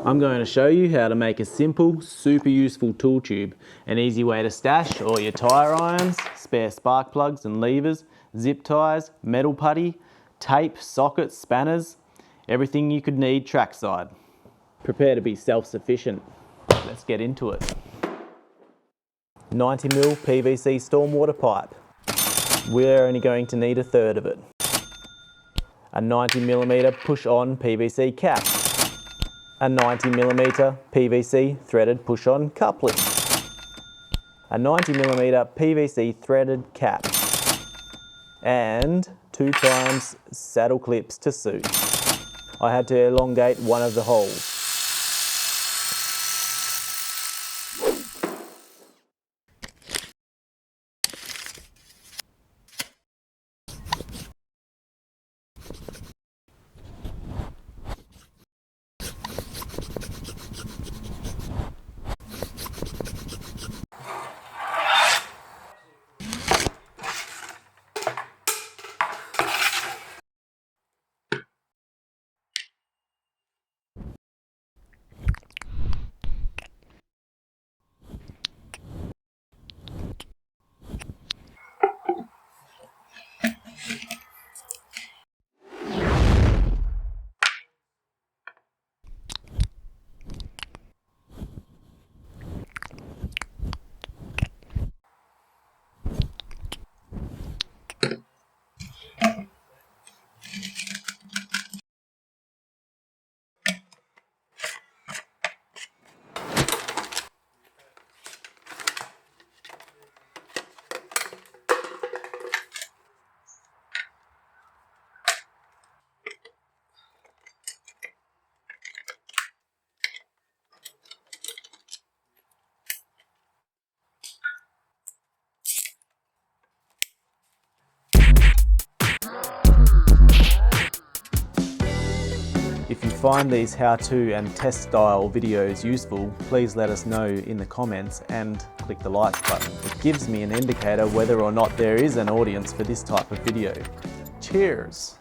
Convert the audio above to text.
I'm going to show you how to make a simple, super useful tool tube. An easy way to stash all your tyre irons, spare spark plugs and levers, zip ties, metal putty, tape, sockets, spanners, everything you could need trackside. Prepare to be self-sufficient. Let's get into it. 90mm PVC stormwater pipe. We're only going to need a third of it. A 90mm push-on PVC cap. A 90mm PVC threaded push-on coupling. A 90mm PVC threaded cap. And 2 times saddle clips to suit. I had to elongate one of the holes. If you find these how-to and test style videos useful, please let us know in the comments and click the like button. It gives me an indicator whether or not there is an audience for this type of video. Cheers!